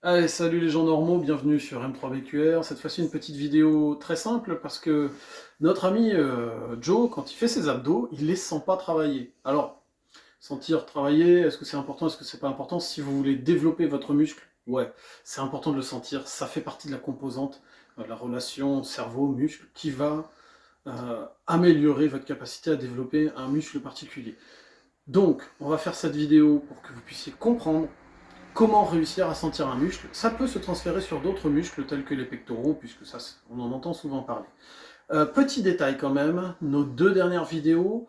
Allez, salut les gens normaux, bienvenue sur M3BQR. Cette fois-ci, une petite vidéo très simple parce que notre ami Joe, quand il fait ses abdos, il les sent pas travailler. Alors, sentir travailler, est-ce que c'est important, est-ce que c'est pas important? Si vous voulez développer votre muscle, ouais, c'est important de le sentir. Ça fait partie de la composante, la relation cerveau-muscle qui va améliorer votre capacité à développer un muscle particulier. Donc, on va faire cette vidéo pour que vous puissiez comprendre comment réussir à sentir un muscle. Ça peut se transférer sur d'autres muscles tels que les pectoraux, puisque ça, on en entend souvent parler. Petit détail quand même, nos deux dernières vidéos,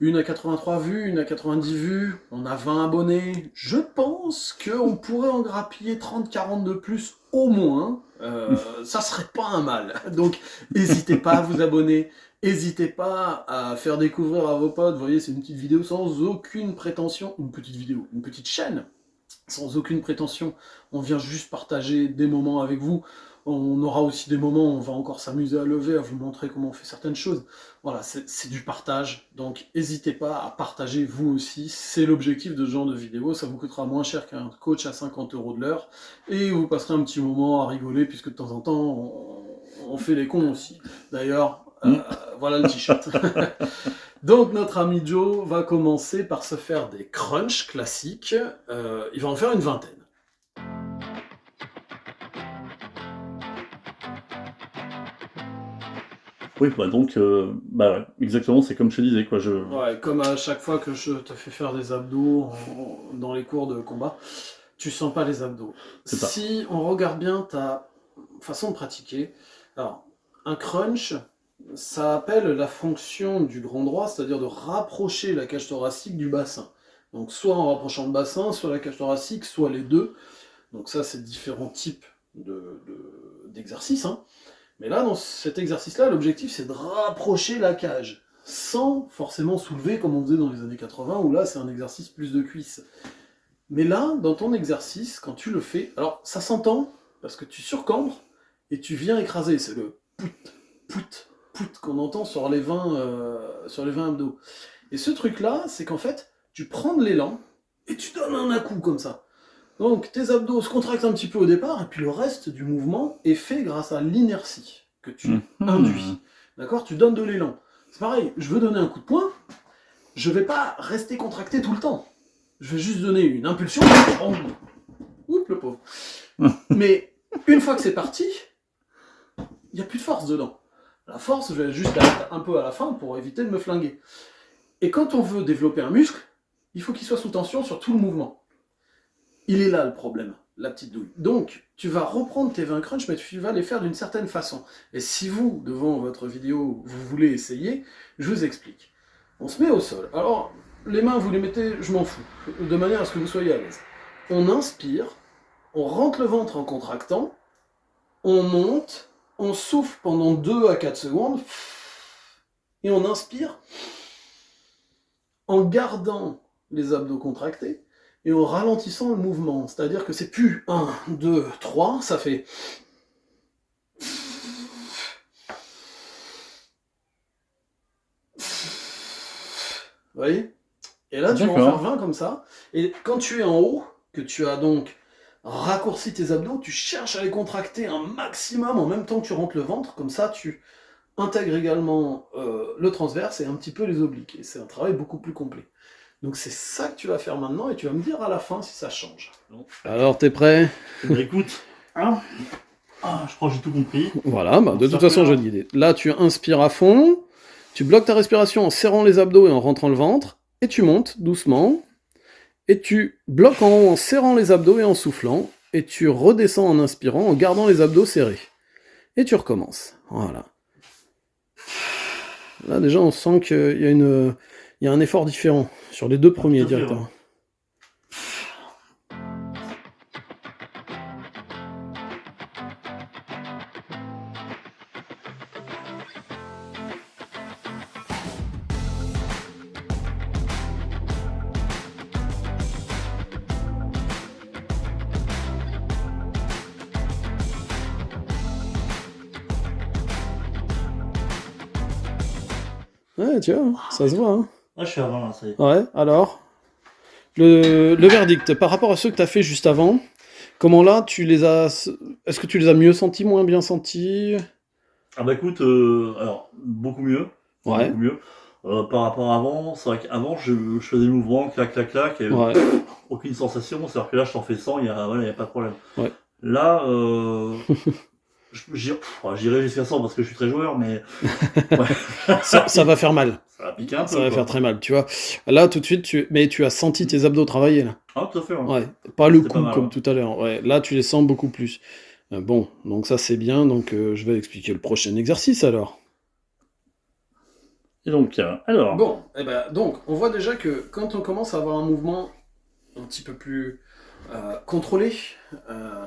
une à 83 vues, une à 90 vues, on a 20 abonnés. Je pense qu'on pourrait en grappiller 30-40 de plus au moins. Ça serait pas un mal. Donc n'hésitez pas à vous abonner, n'hésitez pas à faire découvrir à vos potes. Vous voyez, c'est une petite vidéo sans aucune prétention, une petite vidéo, une petite chaîne sans aucune prétention. On vient juste partager des moments avec vous. On aura aussi des moments où on va encore s'amuser à lever, à vous montrer comment on fait certaines choses. Voilà, c'est du partage, donc n'hésitez pas à partager vous aussi. C'est l'objectif de ce genre de vidéo. Ça vous coûtera moins cher qu'un coach à 50 € de l'heure, et vous passerez un petit moment à rigoler, puisque de temps en temps, on fait les cons aussi. D'ailleurs, voilà le t-shirt. Donc notre ami Joe va commencer par se faire des crunchs classiques. Il va en faire une vingtaine. Oui, bah donc, ouais, exactement, c'est comme je te disais, quoi. Ouais, comme à chaque fois que je te fais faire des abdos dans les cours de combat, tu sens pas les abdos. C'est ça. Si on regarde bien ta façon de pratiquer, alors un crunch, ça appelle la fonction du grand droit, c'est-à-dire de rapprocher la cage thoracique du bassin. Donc soit en rapprochant le bassin, soit la cage thoracique, soit les deux. Donc ça, c'est différents types d'exercices, hein. Mais là, dans cet exercice-là, l'objectif, c'est de rapprocher la cage, sans forcément soulever comme on faisait dans les années 80, où là, c'est un exercice plus de cuisse. Mais là, dans ton exercice, quand tu le fais, alors ça s'entend, parce que tu surcambres, et tu viens écraser, c'est le pout, pout, pout qu'on entend sur les 20 abdos. Et ce truc-là, c'est qu'en fait, tu prends de l'élan, et tu donnes un à-coup comme ça. Donc tes abdos se contractent un petit peu au départ, et puis le reste du mouvement est fait grâce à l'inertie que tu induis. D'accord? Tu donnes de l'élan. C'est pareil, je veux donner un coup de poing, je vais pas rester contracté tout le temps. Je vais juste donner une impulsion. Oh, oups, le pauvre. Mais une fois que c'est parti, il n'y a plus de force dedans. La force, je vais juste la mettre un peu à la fin pour éviter de me flinguer. Et quand on veut développer un muscle, il faut qu'il soit sous tension sur tout le mouvement. Il est là le problème, la petite douille. Donc, tu vas reprendre tes 20 crunchs, mais tu vas les faire d'une certaine façon. Et si vous, devant votre vidéo, vous voulez essayer, je vous explique. On se met au sol. Alors, les mains, vous les mettez, je m'en fous, de manière à ce que vous soyez à l'aise. On inspire, on rentre le ventre en contractant, on monte, on souffle pendant 2 à 4 secondes, et on inspire en gardant les abdos contractés, et en ralentissant le mouvement. C'est-à-dire que c'est plus 1, 2, 3, ça fait... Vous voyez? Et là, tu vas en faire 20 comme ça. Et quand tu es en haut, que tu as donc raccourci tes abdos, tu cherches à les contracter un maximum en même temps que tu rentres le ventre. Comme ça, tu intègres également le transverse et un petit peu les obliques. Et c'est un travail beaucoup plus complet. Donc c'est ça que tu vas faire maintenant et tu vas me dire à la fin si ça change. Alors, t'es prêt? Écoute, hein, je crois que j'ai tout compris. Voilà, bah, de toute façon, je dis l'idée. Là, tu inspires à fond, tu bloques ta respiration en serrant les abdos et en rentrant le ventre, et tu montes doucement, et tu bloques en haut en serrant les abdos et en soufflant, et tu redescends en inspirant en gardant les abdos serrés. Et tu recommences. Voilà. Là, déjà, on sent qu'il y a un effort différent sur les deux premiers directement. Ouais, tu vois, ça se voit. Hein. Ah, je suis avant là, ça y est. Ouais, alors, le verdict, par rapport à ceux que tu as fait juste avant, Comment là, est-ce que tu les as mieux sentis, moins bien sentis? Ah bah écoute, alors beaucoup mieux, Ouais, beaucoup mieux. Par rapport à avant, c'est vrai qu'avant je faisais le mouvement, clac, clac, clac, et ouais, aucune sensation, c'est-à-dire que là je t'en fais 100, voilà, y a pas de problème. ouais. Là, j'irai jusqu'à 100 parce que je suis très joueur, mais ouais, Ça va faire mal. ça va piquer un Ça peu va faire quoi. très mal, tu vois. Là, tout de suite, mais tu as senti tes abdos travailler, là. Ah tout à fait, ouais. Ouais, pas le C'était pas coup mal, comme ouais. tout à l'heure. Ouais, là, tu les sens beaucoup plus. Bon, donc ça c'est bien. Donc je vais expliquer le prochain exercice alors. Et donc, alors, Bon, eh ben, donc on voit déjà que quand on commence à avoir un mouvement un petit peu plus contrôlé, euh,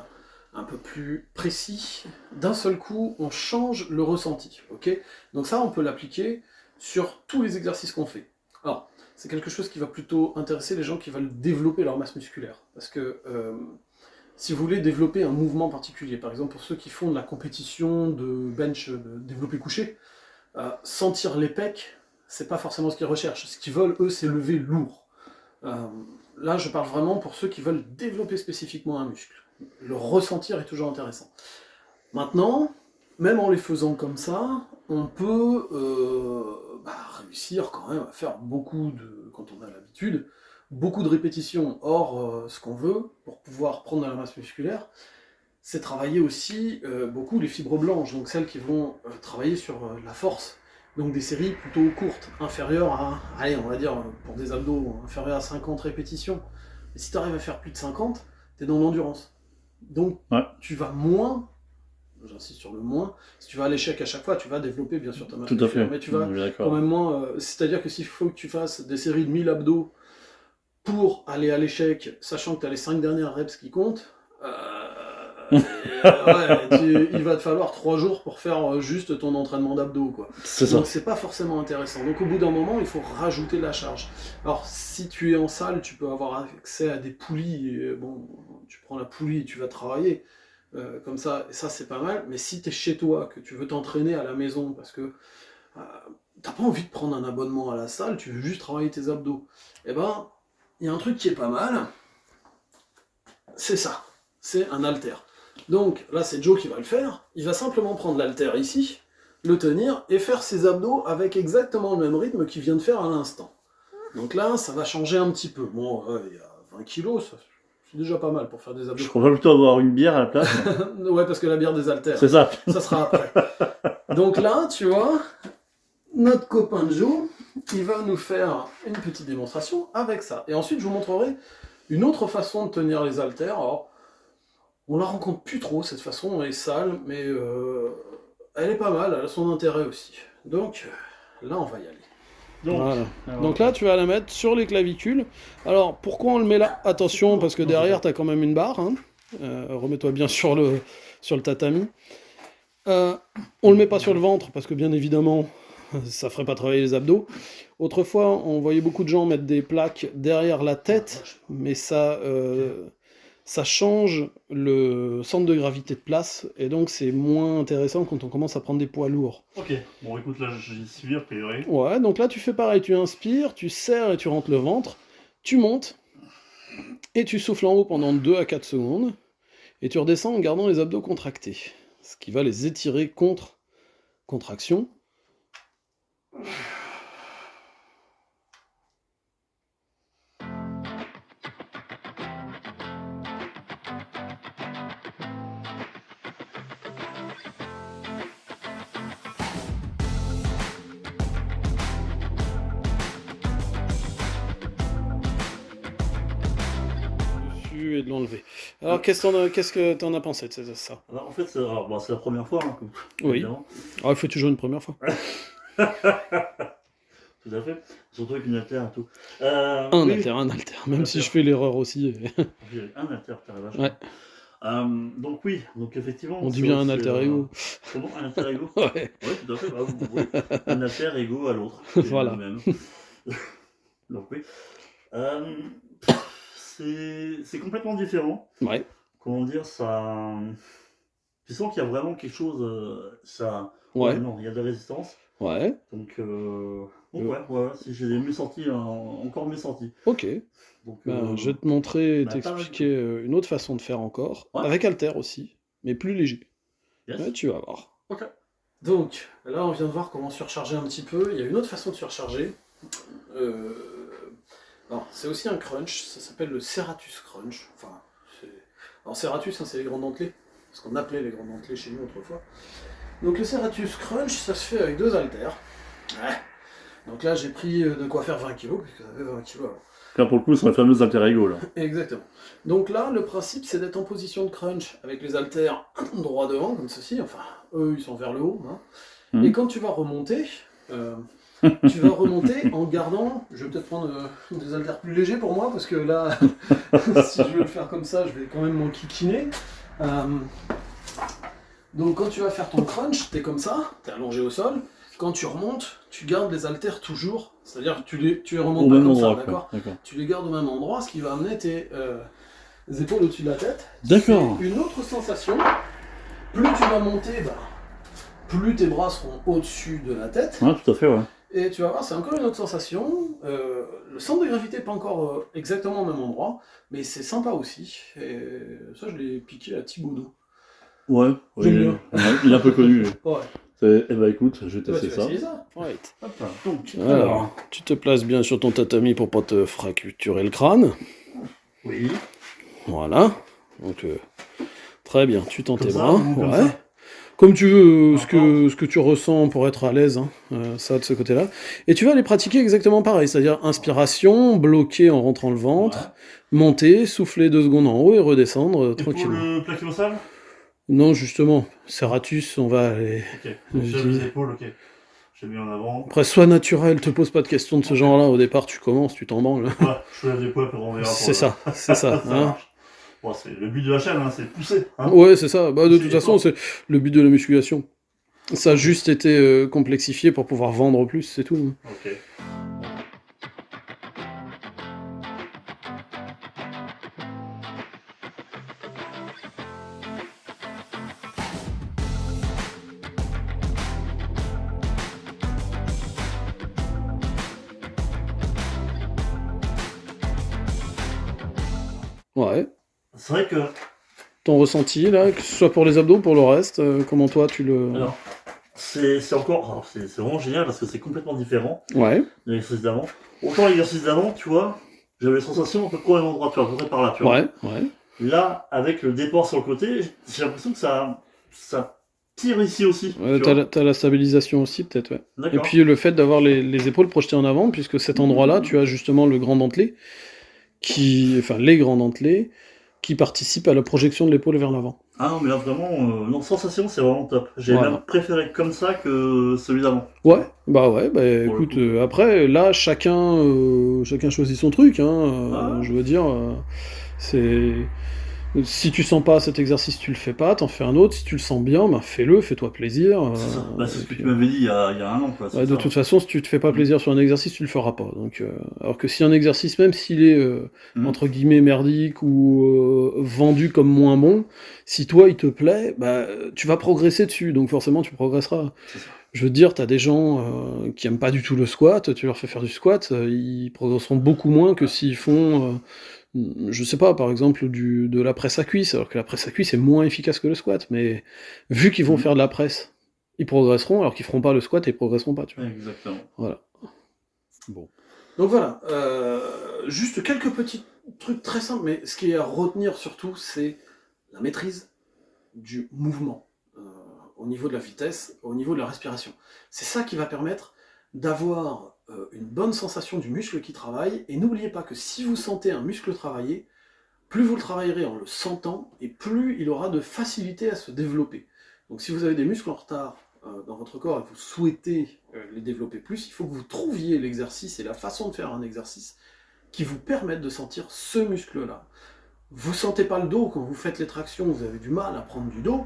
un peu plus précis, d'un seul coup, on change le ressenti. Ok. Donc ça, on peut l'appliquer sur tous les exercices qu'on fait. Alors, c'est quelque chose qui va plutôt intéresser les gens qui veulent développer leur masse musculaire. Parce que si vous voulez développer un mouvement particulier, par exemple pour ceux qui font de la compétition de bench, de développé couché, sentir les pecs, c'est pas forcément ce qu'ils recherchent. Ce qu'ils veulent, eux, c'est lever lourd. Euh, Là, je parle vraiment pour ceux qui veulent développer spécifiquement un muscle. Le ressentir est toujours intéressant. Maintenant, même en les faisant comme ça, on peut réussir quand même à faire beaucoup de, quand on a l'habitude, beaucoup de répétitions. Or, ce qu'on veut, pour pouvoir prendre de la masse musculaire, c'est travailler aussi beaucoup les fibres blanches, donc celles qui vont travailler sur la force. Donc des séries plutôt courtes, inférieures à, allez, on va dire, pour des abdos, inférieures à 50 répétitions. Et si tu arrives à faire plus de 50, tu es dans l'endurance. Donc ouais, tu vas moins, j'insiste sur le moins, si tu vas à l'échec à chaque fois, tu vas développer bien sûr ta masse tout à musculaire, fait, mais tu on vas est bien quand d'accord. même moins, c'est-à-dire que s'il faut que tu fasses des séries de 1000 abdos pour aller à l'échec, sachant que tu as les 5 dernières reps qui comptent, ouais, il va te falloir 3 jours pour faire juste ton entraînement d'abdos, quoi. C'est Donc ça. c'est pas forcément intéressant. Donc au bout d'un moment, il faut rajouter de la charge. Alors si tu es en salle, tu peux avoir accès à des poulies. Et, bon, tu prends la poulie et tu vas travailler. Comme ça, et ça c'est pas mal. Mais si tu es chez toi, que tu veux t'entraîner à la maison, parce que euh, t'as pas envie de prendre un abonnement à la salle, tu veux juste travailler tes abdos, eh ben, il y a un truc qui est pas mal, c'est ça, c'est un halter. Donc là, c'est Joe qui va le faire. Il va simplement prendre l'halter ici, le tenir et faire ses abdos avec exactement le même rythme qu'il vient de faire à l'instant. Donc là, ça va changer un petit peu. Bon, il y a 20 kilos, c'est déjà pas mal pour faire des Je abdos. préfère plutôt avoir une bière à la place. Ouais, parce que la bière des haltères, C'est ça. ça sera après. Donc là, tu vois, notre copain Joe, il va nous faire une petite démonstration avec ça. Et ensuite, je vous montrerai une autre façon de tenir les haltères. Alors, on la rencontre plus trop, cette façon, elle est sale, mais elle est pas mal, elle a son intérêt aussi. Donc, là, on va y aller. Donc, Voilà. alors, Donc là, tu vas la mettre sur les clavicules. Alors, pourquoi on le met là? Attention, parce que non, c'est derrière, ça. tu as quand même une barre. Hein. Remets-toi bien sur le tatami. On le met pas sur le ventre, parce que bien évidemment, ça ferait pas travailler les abdos. Autrefois, on voyait beaucoup de gens mettre des plaques derrière la tête, mais ça change le centre de gravité de place, et donc c'est moins intéressant quand on commence à prendre des poids lourds. Ok, bon écoute, là j'y suis a priori. Ouais, donc là tu fais pareil, tu inspires, tu serres et tu rentres le ventre, tu montes, et tu souffles en haut pendant 2 à 4 secondes, et tu redescends en gardant les abdos contractés, ce qui va les étirer contre contraction. Et de l'enlever. Alors, qu'est-ce que t'en as pensé de ça? Alors, en fait, c'est la première fois, hein, Oui. évidemment. Ah, il faut toujours une première fois. Tout à fait. Surtout avec une haltère et tout. Un Oui, alter, un alter. un Même si haltère. je fais l'erreur aussi. Un haltère, t'as la vache. Ouais, Donc oui, donc effectivement, on dit bien un alter ego. comment un haltère égaux? Ouais, Oui, tout à fait. Oui. Un haltère égaux à l'autre, qui est le voilà. même. Donc oui. Euh, c'est complètement différent. Ouais, Comment dire, ça. Tu sens qu'il y a vraiment quelque chose. Ouais, ouais, non, il y a de la résistance. ouais. Donc, Donc ouais, si j'ai mieux sorti, encore mieux sorti. Ok, Donc, ben, je vais te montrer et bah, pas mal. t'expliquer une autre façon de faire encore, Ouais. avec haltère aussi, mais plus léger. Yes. Ouais, tu vas voir. Ok. Donc, là, on vient de voir comment surcharger un petit peu. Il y a une autre façon de surcharger. Euh, Alors, c'est aussi un crunch, ça s'appelle le Serratus Crunch. Enfin, alors Serratus, hein, c'est les grands dentelés, ce qu'on appelait les grands dentelés chez nous autrefois. Donc le Serratus Crunch, ça se fait avec 2 haltères. Ouais. Donc là, j'ai pris de quoi faire 20 kg, puisque ça fait 20 kg avant. Là, pour le coup, sur les fameuses alter-ego, là. Exactement. Donc là, le principe, c'est d'être en position de crunch avec les haltères droit devant, comme ceci. Enfin, eux, ils sont vers le haut. Hein. Mhm. Et quand tu vas remonter, tu vas remonter en gardant. Je vais peut-être prendre des haltères plus légers pour moi, parce que là, si je veux le faire comme ça, je vais quand même m'enquiquiner. Donc quand tu vas faire ton crunch, t'es comme ça, t'es allongé au sol. Quand tu remontes, tu gardes les haltères toujours. C'est-à-dire que tu les remontes Au pas même comme endroit, ça, quoi. d'accord? Tu les gardes au même endroit, ce qui va amener tes épaules au-dessus de la tête. D'accord. C'est une autre sensation. Plus tu vas monter, plus tes bras seront au-dessus de la tête. Ouais, tout à fait, ouais. Et tu vas voir, c'est encore une autre sensation. Le centre de gravité n'est pas encore exactement au même endroit, mais c'est sympa aussi. Et ça, je l'ai piqué à Thibaudot. Ouais, J'aime bien. Il est un peu connu. Lui. Ouais. Eh ben écoute, je vais Bah, tester tu vas ça. essayer ça. Right. Hop là. Donc, Alors, tu te places bien sur ton tatami pour pas te fracturer le crâne. Oui. Voilà. Donc, très bien. Tu tends Comme tes ça, bras. ou comme Ouais. ça Comme tu veux, ce N'importe. que tu ressens pour être à l'aise, hein, ça de ce côté-là. Et tu vas les pratiquer exactement pareil, c'est-à-dire inspiration, bloquer en rentrant le ventre, monter, souffler 2 secondes en haut et redescendre Et pour tranquillement. le plaqué au sol Non, justement, Serratus, on va aller. Ok. Donc, Je j'ai dis- les épaules, ok. J'ai mis en avant. Après, sois naturel, te pose pas de questions de ce genre-là. Au départ, tu commences, tu t'en branles. Ouais, je soulève des poids, puis on verra pour C'est le... ça, c'est ça. Ça Hein. marche. Bon, c'est le but de la chaîne, hein, c'est de pousser. Hein. Ouais, c'est ça. Bah, de Pousser toute les façon, efforts. c'est le but de la musculation. Ça a juste été complexifié pour pouvoir vendre plus, c'est tout. Hein. Ok. Ouais. C'est vrai que... Ton ressenti, là, que ce soit pour les abdos, pour le reste, comment toi tu le... Alors, c'est encore... alors, c'est vraiment génial parce que c'est complètement différent Ouais, de l'exercice d'avant. Autant l'exercice d'avant, tu vois, j'avais la sensation à peu près au même endroit, tu vois, à peu près par là, tu vois. ouais. Là, avec le déport sur le côté, j'ai l'impression que ça tire ici aussi. Ouais, Tu vois. t'as la stabilisation aussi, peut-être, ouais. Et D'accord. puis le fait d'avoir les épaules projetées en avant, puisque cet endroit-là, tu as justement le grand dentelé, enfin les grands dentelés, qui participent à la projection de l'épaule vers l'avant. Ah non, mais là vraiment, non, sensation, c'est vraiment top. J'ai Voilà. même préféré comme ça que celui d'avant. Ouais, bah le écoute, coup. après, là, chacun choisit son truc, hein, Ah. je veux dire, c'est... Si tu sens pas cet exercice, tu le fais pas, t'en fais un autre, si tu le sens bien, ben fais-le, fais-toi plaisir. C'est ça. Bah, c'est Et ce que puis, tu m'avais dit il y a un an, quoi. ouais, de Ça. toute façon, si tu te fais pas plaisir sur un exercice, tu le feras pas. Donc, alors que si un exercice, même s'il est entre guillemets merdique ou vendu comme moins bon, si toi il te plaît, bah tu vas progresser dessus. Donc forcément, tu progresseras. C'est ça. Je veux te dire, t'as des gens qui aiment pas du tout le squat, tu leur fais faire du squat, ils progresseront beaucoup moins que s'ils font, je sais pas, par exemple, de la presse à cuisse, alors que la presse à cuisse est moins efficace que le squat, mais vu qu'ils vont faire de la presse, ils progresseront, alors qu'ils feront pas le squat et ils progresseront pas, tu vois. Exactement. Voilà. Bon. Donc voilà, juste quelques petits trucs très simples, mais ce qui est à retenir surtout, c'est la maîtrise du mouvement, au niveau de la vitesse, au niveau de la respiration. C'est ça qui va permettre d'avoir une bonne sensation du muscle qui travaille, et n'oubliez pas que si vous sentez un muscle travailler, plus vous le travaillerez en le sentant, et plus il aura de facilité à se développer. Donc si vous avez des muscles en retard dans votre corps et que vous souhaitez les développer plus, il faut que vous trouviez l'exercice et la façon de faire un exercice qui vous permettent de sentir ce muscle-là. Vous sentez pas le dos quand vous faites les tractions, vous avez du mal à prendre du dos,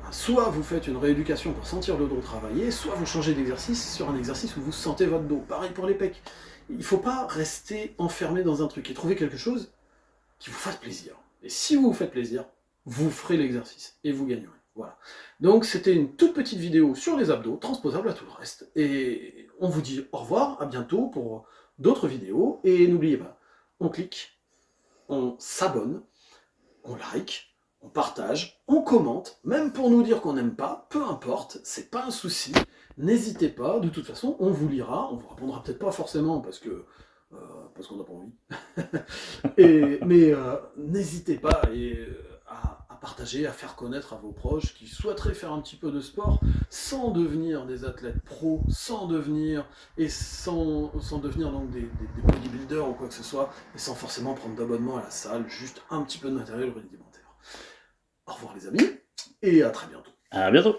soit vous faites une rééducation pour sentir le dos travailler, soit vous changez d'exercice sur un exercice où vous sentez votre dos. Pareil pour les pecs. Il ne faut pas rester enfermé dans un truc et trouver quelque chose qui vous fasse plaisir. Et si vous vous faites plaisir, vous ferez l'exercice et vous gagnerez. Voilà. Donc c'était une toute petite vidéo sur les abdos, transposable à tout le reste. Et on vous dit au revoir, à bientôt pour d'autres vidéos. Et n'oubliez pas, on clique, on s'abonne, on like, on partage, on commente, même pour nous dire qu'on n'aime pas, peu importe, c'est pas un souci. N'hésitez pas, de toute façon, on vous lira, on vous répondra peut-être pas forcément parce qu'on n'a pas envie. Mais n'hésitez pas à partager, à faire connaître à vos proches qui souhaiteraient faire un petit peu de sport sans devenir des athlètes pros, sans devenir donc des bodybuilders ou quoi que ce soit, et sans forcément prendre d'abonnement à la salle, juste un petit peu de matériel rudimentaire. Au revoir les amis, et à très bientôt. À bientôt.